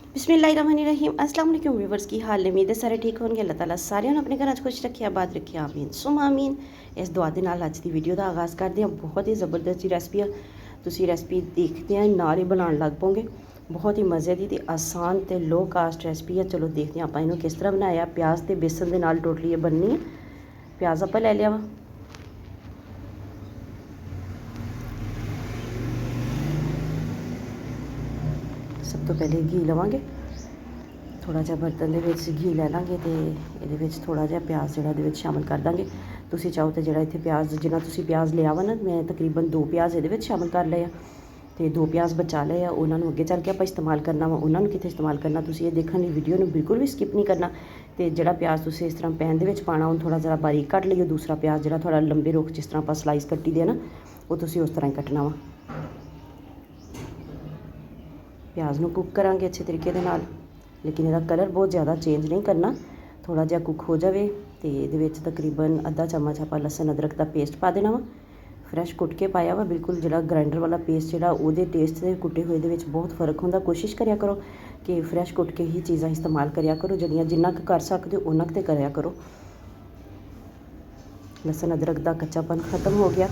बिस्मिल्लाहिर्रहमानिर्रहीम अस्सलाम वालेकुम व्यूवर्स की हाल उम्मीद है ਸਾਰੇ ਠੀਕ ਹੋਣਗੇ। ਅੱਲਾਹ ਤਾਲਾ ਸਾਰਿਆਂ ਨੂੰ ਆਪਣੇ ਘਰਾਂ 'ਚ ਖੁਸ਼ ਰੱਖੇ, ਆਬਾਦ ਰੱਖੇ, ਆਮੀਨ ਸੁਮ ਆਮੀਨ। ਇਸ ਦੁਆ ਦੇ ਨਾਲ ਅੱਜ ਦੀ ਵੀਡੀਓ ਦਾ ਆਗਾਜ਼ ਕਰਦੇ ਹਾਂ। ਬਹੁਤ ਹੀ ਜ਼ਬਰਦਸਤ ਜੀ ਰੈਸਪੀ ਆ, ਤੁਸੀਂ ਰੈਸਪੀ ਦੇਖਦੇ ਆ ਨਾਲ ਹੀ ਬਣਾਉਣ ਲੱਗ ਪੋਗੇ। ਬਹੁਤ ਹੀ ਮਜ਼ੇ ਦੀ ਤੇ ਆਸਾਨ ਤੇ ਲੋ ਕਾਸਟ ਰੈਸਪੀ ਆ। ਚਲੋ ਦੇਖਦੇ ਹਾਂ ਆਪਾਂ ਇਹਨੂੰ ਕਿਸ ਤਰ੍ਹਾਂ ਬਣਾਇਆ। ਪਿਆਜ਼ ਤੇ ਬੇਸਨ ਦੇ ਨਾਲ ਟੋਟਲੀ ਇਹ ਬਣਨੀ ਹੈ। ਪਿਆਜ਼ ਆਪਾਂ ਲੈ ਲਿਆ ਵਾ, ਸਭ ਤੋਂ ਪਹਿਲੇ ਘੀ ਲਵਾਂਗੇ। थोड़ा जिहा बर्तन दे विच घी लै लांगे तो ये थोड़ा जिहा प्याज जो शामिल कर देंगे। तुसीं चाहो तो जो इत्थे प्याज जिन्ना तुसीं प्याज लिया वा ना, मैं तकरीबन 2 प्याज ये शामिल कर लिया तो 2 प्याज बचा लए आ। उन्होंने अगे चल के आप इस्तेमाल करना वा, उन्होंने कित्थे इस्तेमाल करना तुसीं ये देखण दी वीडियो नूं बिल्कुल भी स्किप नहीं करना। तो जिहड़ा प्याज तुसीं इस तरह पैन दे विच पाना उन्हें थोड़ा जरा बारीक कट लियो। दूसरा प्याज जिहड़ा थोड़ा लंबे रुख जिस तरह आप स्लाइस कट्टी दे ना, वो तुसीं उस तरह ही कटना वा। प्याज नूं कुक करांगे अच्छे तरीके दे नाल, लेकिन इसका कलर बहुत ज़्यादा चेंज नहीं करना। थोड़ा जिहा कुक हो जाए तो ये तकरीबन आधा चम्मच आप लसन अदरक का पेस्ट पा देना वा। फ्रैश कुट के पाया वा, बिल्कुल जो ग्राइंडर वाला पेस्ट जो वो टेस्ट से कुटे हुए दे बहुत फर्क होंदा। कोशिश करिया करो कि फ्रैश कुट के ही चीज़ां इस्तेमाल करिया करो, जड़ियाँ जिन्ना कर सकते हो उन्ना तो कराया करो। लसन अदरक का कच्चापन खत्म हो गया।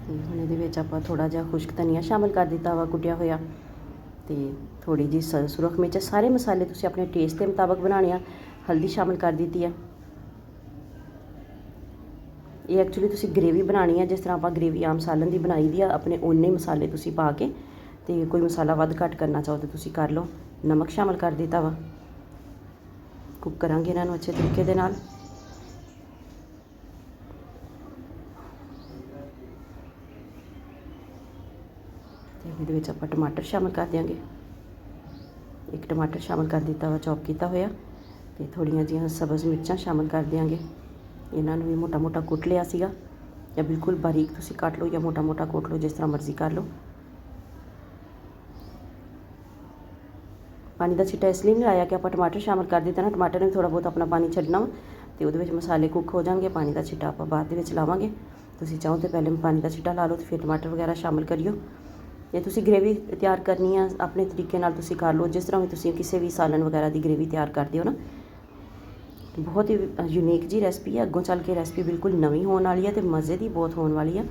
हुण ये आप थोड़ा जिहा खुश्क धनिया शामिल कर दिता वा कुटिया होया, तो थोड़ी जी सुरख मिर्च। सारे मसाले तुसीं अपने टेस्ट के मुताबिक बनाने आ। हल्दी शामिल कर दी है। ये एक्चुअली तुसीं ग्रेवी बनानी है जिस तरह आप ग्रेवी आम सालन की बनाई दी है। अपने उन्ने मसाले तुसीं पा के तो कोई मसाला वध घट करना चाहो तो तुसीं कर लो। नमक शामिल कर दिता वा। कुक करांगे इन्हां नूं अच्छे तरीके दे नाल। ये आप टमाटर शामिल कर देंगे। एक टमाटर शामिल कर दिता वा चॉप किया होया, तो थोड़िया जी सब्ज़ मिर्चां शामिल कर देंगे। इन्हों भी मोटा मोटा कुट लिया सीगा, या बिल्कुल बारीक तुसी कट लो या मोटा मोटा कुट लो, जिस तरह मर्जी कर लो। पानी का छिट्टा इसलिए नहीं लाया कि आप टमाटर शामिल कर दिता ना, टमाटर ने थोड़ा बहुत अपना पानी छड्डना वा, तो वो मसाले कुक हो जाएंगे। पानी का छिट्टा आप बाद में लावांगे। तुसी चाहो तो पहले पानी का छिट्टा ला लो, तो फिर टमाटर वगैरह शामिल करियो। ये तुसी ग्रेवी तैयार करनी है अपने तरीके नाल तुसी कर लो, जिस तरह भी तुसी किसी भी सालन वगैरह की ग्रेवी तैयार करते हो ना। बहुत ही यूनीक जी रेसिपी है। अगों चल के रेसिपी बिल्कुल नवीं होने वाली है तो मज़े की बहुत होने वाली है,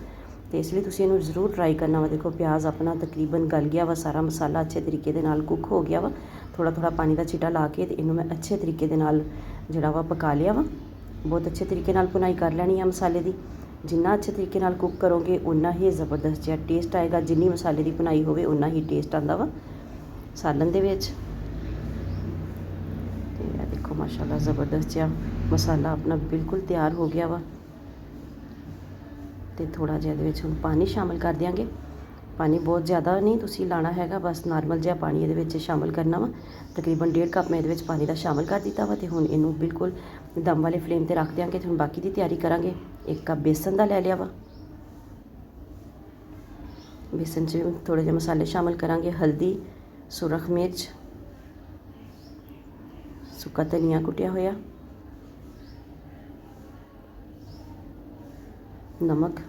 तो इसलिए तुसी इन्हूं जरूर ट्राई करना वा। देखो प्याज अपना तकरीबन गल गया वा, सारा मसाला अच्छे तरीके दे नाल कुक हो गया वा। थोड़ा थोड़ा पानी का छिटा ला के इन्हूं मैं अच्छे तरीके दे नाल जिहड़ा वा पका लिया वा। बहुत अच्छे तरीके नाल भुनाई कर लैनी है मसाले की। जिन्ना अच्छे तरीके नाल कुक करोगे उन्ना ही ज़बरदस्त जिहा टेस्ट आएगा। जिन्नी मसाले की भुनाई होवे उन्ना ही टेस्ट आंदा वा सालन दे विच। देखो माशाल्लाह ज़बरदस्त जिहा मसाला अपना बिल्कुल तैयार हो गया वा। तो थोड़ा जिहा इहदे विच हुण पानी शामिल कर देंगे। पानी बहुत ज़्यादा नहीं तुसी लाना हैगा, बस नॉर्मल जिहा पानी इहदे विच शामिल करना वा। तकरीबन 1.5 कप मैं इहदे विच पानी का शामिल कर दिता वा। तो हुण इहनूं बिल्कुल दम वाले फ्लेम ते रख देंगे। तो हुण बाकी की तैयारी करांगे। 1 कप बेसन का लै लिया वा। बेसन च थोड़े जे मसाले शामिल करांगे। हल्दी, सुरख मिर्च, सुक्का धनिया कुटिया होया, नमक।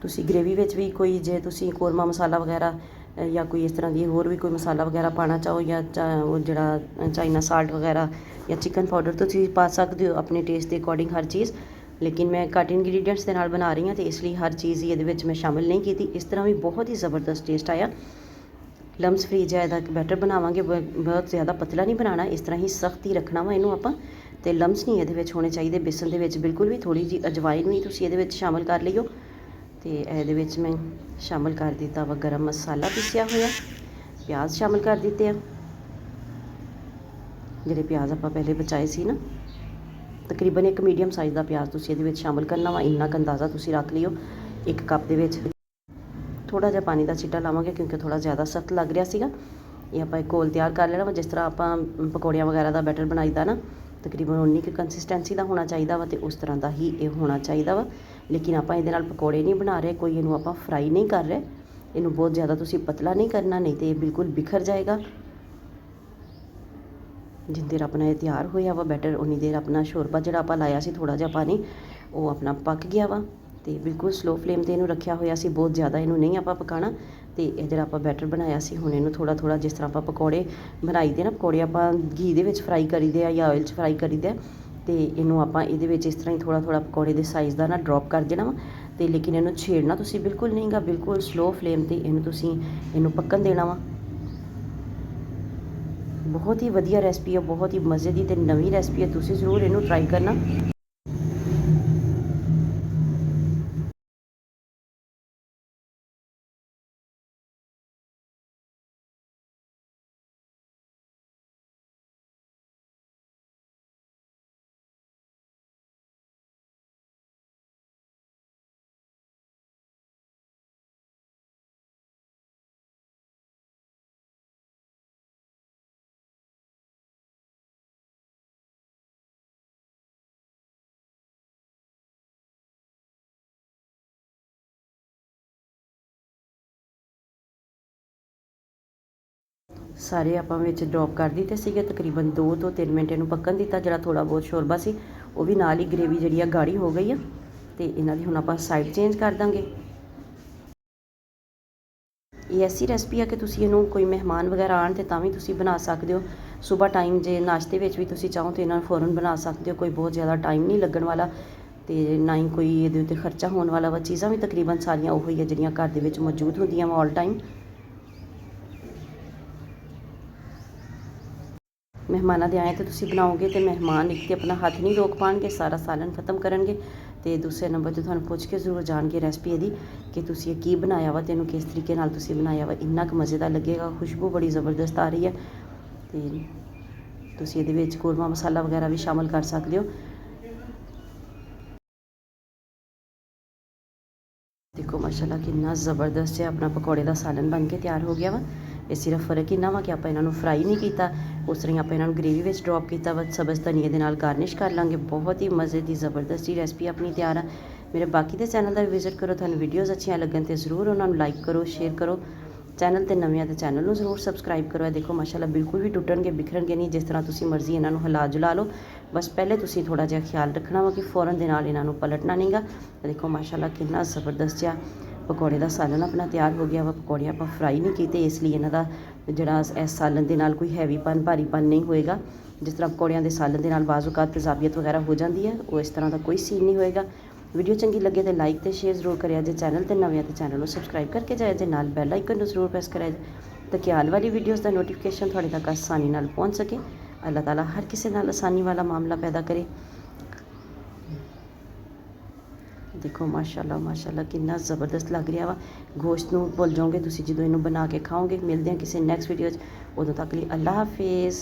तुसी ग्रेवी विच भी कोई जे तुसी कोरमा मसाला वगैरह या कोई इस तरह की होर भी कोई मसाला वगैरह पाना चाहो, या जिहड़ा चाइना साल्ट वगैरह या चिकन पाउडर तुसी पा सकते हो अपने टेस्ट के अकॉर्डिंग हर चीज़। लेकिन मैं घट इंग्रीडियंट्स के नाल बना रही हूँ, तो इसलिए हर चीज़ ये मैं शामिल नहीं की। इस तरह भी बहुत ही ज़बरदस्त टेस्ट आया। लम्स फ्री जिहा बैटर बनावांगे। बहुत ज़्यादा पतला नहीं बनाना, इस तरह ही सख्त ही रखना वा इनू आपां। तो लम्स नहीं ये होने चाहिए बेसन के बिल्कुल भी। थोड़ी जी अजवाइन भी तुसी ये शामिल कर लियो। तो ये मैं शामिल कर दिता वा गरम मसाला पीसिया होया। प्याज शामिल कर दिते हैं, जिहड़े प्याज आप पहले बचाए सी ना। तकरीबन 1 मीडियम साइज़ का प्याज तुसी ये शामिल करना वा। इन्ना क अंदाज़ा तुसी रख लियो। 1 कप दे विच थोड़ा जिहा पानी का छिट्टा लावांगे क्योंकि थोड़ा ज़्यादा सख्त लग रहा सीगा। ये आप घोल तैयार कर लेना वा, जिस तरह आप पकौड़ियाँ वगैरह का बैटर बनाईदा ना, तकरीबन उन्नी की कंसिस्टेंसी का होना चाहिए वा। तो उस तरह का ही ये होना चाहिए वा। लेकिन आप ये पकौड़े नहीं बना रहे, कोई इनू आप फ्राई नहीं कर रहे। इनू बहुत ज़्यादा तुसी पतला नहीं करना, नहीं तो ये बिल्कुल बिखर जाएगा। जिन देर अपना ये तैयार होया वा बैटर, उन्नी देर अपना शोरबा जिहड़ा आप लाया सी थोड़ा जिहा पानी, वो अपना पक गया वा। तो बिल्कुल स्लो फ्लेम ते इनू रखा होया सी। बहुत ज़्यादा इनू नहीं आप पकाना, ਤੇ ਇਹ ਜਿਹੜਾ ਆਪਾਂ ਬੈਟਰ ਬਣਾਇਆ ਸੀ ਹੁਣ ਇਹਨੂੰ ਥੋੜ੍ਹਾ ਥੋੜ੍ਹਾ, ਜਿਸ ਤਰ੍ਹਾਂ ਆਪਾਂ ਪਕੌੜੇ ਬਣਾਈ ਦੇ ਨਾ, ਪਕੌੜੇ ਆਪਾਂ ਘੀ ਦੇ ਵਿੱਚ ਫਰਾਈ ਕਰੀਦੇ ਆ ਜਾਂ ਆਇਲ 'ਚ ਫਰਾਈ ਕਰੀਦੇ ਆ, ਤੇ ਇਹਨੂੰ ਆਪਾਂ ਇਹਦੇ ਵਿੱਚ ਇਸ ਤਰ੍ਹਾਂ ਹੀ ਥੋੜ੍ਹਾ ਥੋੜ੍ਹਾ ਪਕੌੜੇ ਦੇ ਸਾਈਜ਼ ਦਾ ਨਾ ਡ੍ਰੌਪ ਕਰ ਦੇਣਾ ਵਾ। ਤੇ ਲੇਕਿਨ ਇਹਨੂੰ ਛੇੜਨਾ ਤੁਸੀਂ ਬਿਲਕੁਲ ਨਹੀਂਗਾ, ਬਿਲਕੁਲ ਸਲੋ ਫਲੇਮ 'ਤੇ ਇਹਨੂੰ ਪੱਕਣ ਦੇਣਾ ਵਾ। ਬਹੁਤ ਹੀ ਵਧੀਆ ਰੈਸਪੀ ਹੈ, ਬਹੁਤ ਹੀ ਮਜ਼ੇ ਦੀ ਤੇ ਨਵੀਂ ਰੈਸਪੀ ਹੈ, ਤੁਸੀਂ ਜ਼ਰੂਰ ਇਹਨੂੰ ਟਰਾਈ ਕਰਨਾ। ਸਾਰੇ ਆਪਾਂ ਵਿੱਚ ਡ੍ਰੌਪ ਕਰ ਦਿੱਤੇ ਸੀਗੇ, ਤਕਰੀਬਨ 2 ਤੋਂ 3 ਮਿੰਟ ਇਹਨੂੰ ਪੱਕਣ ਦਿੱਤਾ। ਜਿਹੜਾ ਥੋੜ੍ਹਾ ਬਹੁਤ ਸ਼ੋਰਬਾ ਸੀ ਉਹ ਵੀ ਨਾਲ ਹੀ ਗ੍ਰੇਵੀ ਜਿਹੜੀ ਆ ਗਾੜੀ ਹੋ ਗਈ ਆ, ਤੇ ਇਹਨਾਂ ਦੀ ਹੁਣ ਆਪਾਂ ਸਾਈਡ ਚੇਂਜ ਕਰ ਦਾਂਗੇ। ਇਹ ਐਸੀ ਰੈਸਪੀ ਆ ਕਿ ਤੁਸੀਂ ਇਹਨੂੰ ਕੋਈ ਮਹਿਮਾਨ ਵਗੈਰਾ ਆਉਣ ਤੇ ਤਾਂ ਵੀ ਤੁਸੀਂ ਬਣਾ ਸਕਦੇ ਹੋ। ਸਵੇਰ ਟਾਈਮ ਜੇ ਨਾਸ਼ਤੇ ਵਿੱਚ ਵੀ ਤੁਸੀਂ ਚਾਹੋ ਤਾਂ ਇਹਨਾਂ ਨੂੰ ਫ਼ੌਰਨ ਬਣਾ ਸਕਦੇ ਹੋ, ਕੋਈ ਬਹੁਤ ਜ਼ਿਆਦਾ ਟਾਈਮ ਨਹੀਂ ਲੱਗਣ ਵਾਲਾ ਤੇ ਨਾ ਹੀ ਕੋਈ ਇਹਦੇ ਉੱਤੇ ਖਰਚਾ ਹੋਣ ਵਾਲਾ ਵਾ। ਚੀਜ਼ਾਂ ਵੀ ਤਕਰੀਬਨ ਸਾਰੀਆਂ ਉਹੋ ਹੀ ਆ ਜਿਹੜੀਆਂ ਘਰ ਦੇ ਵਿੱਚ ਮੌਜੂਦ ਹੁੰਦੀਆਂ ਵਾ ਆਲ ਟਾਈਮ। ਮਹਿਮਾਨਾਂ ਦੇ ਆਏ ਤਾਂ ਤੁਸੀਂ ਬਣਾਓਗੇ ਤੇ ਮਹਿਮਾਨ ਇੱਕ ਤੇ ਆਪਣਾ ਹੱਥ ਨਹੀਂ ਰੋਕ ਪਾਉਣਗੇ, ਸਾਰਾ ਸਾਲਨ ਖਤਮ ਕਰਨਗੇ, ਤੇ ਦੂਸਰੇ ਨੰਬਰ 'ਤੇ ਤੁਹਾਨੂੰ ਪੁੱਛ ਕੇ ਜ਼ਰੂਰ ਜਾਣਗੇ ਰੈਸਪੀ ਇਹਦੀ ਕਿ ਤੁਸੀਂ ਇਹ ਕੀ ਬਣਾਇਆ ਵਾ, ਤੈਨੂੰ ਕਿਸ ਤਰੀਕੇ ਨਾਲ ਤੁਸੀਂ ਬਣਾਇਆ ਵਾ। ਇੰਨਾ ਕੁ ਮਜ਼ੇਦਾਰ ਲੱਗੇਗਾ, ਖੁਸ਼ਬੂ ਬੜੀ ਜ਼ਬਰਦਸਤ ਆ ਰਹੀ ਹੈ। ਤੇ ਤੁਸੀਂ ਇਹਦੇ ਵਿੱਚ ਕੋਰਮਾ ਮਸਾਲਾ ਵਗੈਰਾ ਵੀ ਸ਼ਾਮਿਲ ਕਰ ਸਕਦੇ ਹੋ। ਦੇਖੋ ਮਾਸ਼ਾਅੱਲਾ ਕਿੰਨਾ ਜ਼ਬਰਦਸਤ ਹੈ ਆਪਣਾ ਪਕੌੜੇ ਦਾ ਸਾਲਨ ਬਣ ਕੇ ਤਿਆਰ ਹੋ ਗਿਆ ਵਾ। ਇਹ ਸਿਰਫ ਫ਼ਰਕ ਇੰਨਾ ਵਾ ਕਿ ਆਪਾਂ ਇਹਨਾਂ ਨੂੰ ਫਰਾਈ ਨਹੀਂ ਕੀਤਾ, ਉਸ ਤਰ੍ਹਾਂ ਆਪਾਂ ਇਹਨਾਂ ਨੂੰ ਗ੍ਰੇਵੀ ਵਿੱਚ ਡ੍ਰੌਪ ਕੀਤਾ ਵਾ। ਸਬਜ਼ ਧਨੀਏ ਦੇ ਨਾਲ ਗਾਰਨਿਸ਼ ਕਰ ਲਾਂਗੇ। ਬਹੁਤ ਹੀ ਮਜ਼ੇ ਦੀ ਜ਼ਬਰਦਸਤ ਜੀ ਰੈਸਪੀ ਆਪਣੀ ਤਿਆਰ ਆ। ਮੇਰੇ ਬਾਕੀ ਦੇ ਚੈਨਲ ਦਾ ਵੀ ਵਿਜ਼ਿਟ ਕਰੋ, ਤੁਹਾਨੂੰ ਵੀਡੀਓਜ਼ ਅੱਛੀਆਂ ਲੱਗਣ ਤੇ ਜ਼ਰੂਰ ਉਹਨਾਂ ਨੂੰ ਲਾਈਕ ਕਰੋ, ਸ਼ੇਅਰ ਕਰੋ। ਚੈਨਲ 'ਤੇ ਨਵੇਂ ਆ ਤਾਂ ਚੈਨਲ ਨੂੰ ਜ਼ਰੂਰ ਸਬਸਕ੍ਰਾਈਬ ਕਰੋ। ਇਹ ਦੇਖੋ ਮਾਸ਼ਾਅੱਲਾ ਬਿਲਕੁਲ ਵੀ ਟੁੱਟਣਗੇ ਬਿਖਰਨਗੇ ਨਹੀਂ, ਜਿਸ ਤਰ੍ਹਾਂ ਤੁਸੀਂ ਮਰਜ਼ੀ ਇਹਨਾਂ ਨੂੰ ਹਿਲਾ ਜੁਲਾ ਲਓ। ਬਸ ਪਹਿਲੇ ਤੁਸੀਂ ਥੋੜ੍ਹਾ ਜਿਹਾ ਖਿਆਲ ਰੱਖਣਾ ਵਾ ਕਿ ਫ਼ੌਰਨ ਦੇ ਨਾਲ ਇਹਨਾਂ ਨੂੰ ਪਲਟਣਾ ਨਹੀਂਗਾ। ਦੇਖੋ ਮਾਸ਼ਾਅੱਲਾ ਕਿੰਨਾ ਜ਼ਬਰਦਸਤ ਜਿਹਾ ਪਕੌੜੇ ਦਾ ਸਾਲਨ ਆਪਣਾ ਤਿਆਰ ਹੋ ਗਿਆ ਵਾ। ਪਕੌੜੇ ਆਪਾਂ ਫਰਾਈ ਨਹੀਂ ਕੀਤੇ, ਇਸ ਲਈ ਇਹਨਾਂ ਦਾ ਜਿਹੜਾ ਇਸ ਸਾਲਨ ਦੇ ਨਾਲ ਕੋਈ ਹੈਵੀਪਨ ਭਾਰੀਪਨ ਨਹੀਂ ਹੋਏਗਾ। ਜਿਸ ਤਰ੍ਹਾਂ ਪਕੌੜਿਆਂ ਦੇ ਸਾਲਨ ਦੇ ਨਾਲ ਬਾਜ਼ੂ ਔਕਾਤ ਤੇਜ਼ਾਬੀਅਤ ਵਗੈਰਾ ਹੋ ਜਾਂਦੀ ਹੈ, ਉਹ ਇਸ ਤਰ੍ਹਾਂ ਦਾ ਕੋਈ ਸੀਨ ਨਹੀਂ ਹੋਏਗਾ। ਵੀਡੀਓ ਚੰਗੀ ਲੱਗੇ ਤਾਂ ਲਾਈਕ ਤੇ ਸ਼ੇਅਰ ਜ਼ਰੂਰ ਕਰਿਆ ਜੇ। ਚੈਨਲ 'ਤੇ ਨਵੇਂ ਆ ਤਾਂ ਚੈਨਲ ਨੂੰ ਸਬਸਕ੍ਰਾਈਬ ਕਰਕੇ ਜਾਇਆ ਜੇ, ਨਾਲ ਬੈਲ ਆਈਕਨ ਨੂੰ ਜ਼ਰੂਰ ਪ੍ਰੈਸ ਕਰਿਆ ਜੇ ਤਾਂ ਕਿ ਆਉਣ ਵਾਲੀ ਵੀਡੀਓਜ਼ ਦਾ ਨੋਟੀਫਿਕੇਸ਼ਨ ਤੁਹਾਡੇ ਤੱਕ ਆਸਾਨੀ ਨਾਲ ਪਹੁੰਚ ਸਕੇ। ਅੱਲਾਹ ਤਾਲਾ ਹਰ ਕਿਸੇ ਨਾਲ ਆਸਾਨੀ ਵਾਲਾ ਮਾਮਲਾ ਪੈਦਾ ਕਰੇ। ਦੇਖੋ ਮਾਸ਼ਾਅੱਲਾ ਮਾਸ਼ਾਅੱਲਾ ਕਿੰਨਾ ਜ਼ਬਰਦਸਤ ਲੱਗ ਰਿਹਾ ਵਾ। ਗੋਸ਼ਤ ਨੂੰ ਭੁੱਲ ਜਾਓਗੇ ਤੁਸੀਂ ਜਦੋਂ ਇਹਨੂੰ ਬਣਾ ਕੇ ਖਾਓਗੇ। ਮਿਲਦੇ ਹਾਂ ਕਿਸੇ ਨੈਕਸਟ ਵੀਡੀਓ 'ਚ, ਉਦੋਂ ਤੱਕ ਲਈ ਅੱਲਾਹ ਹਾਫਿਜ਼।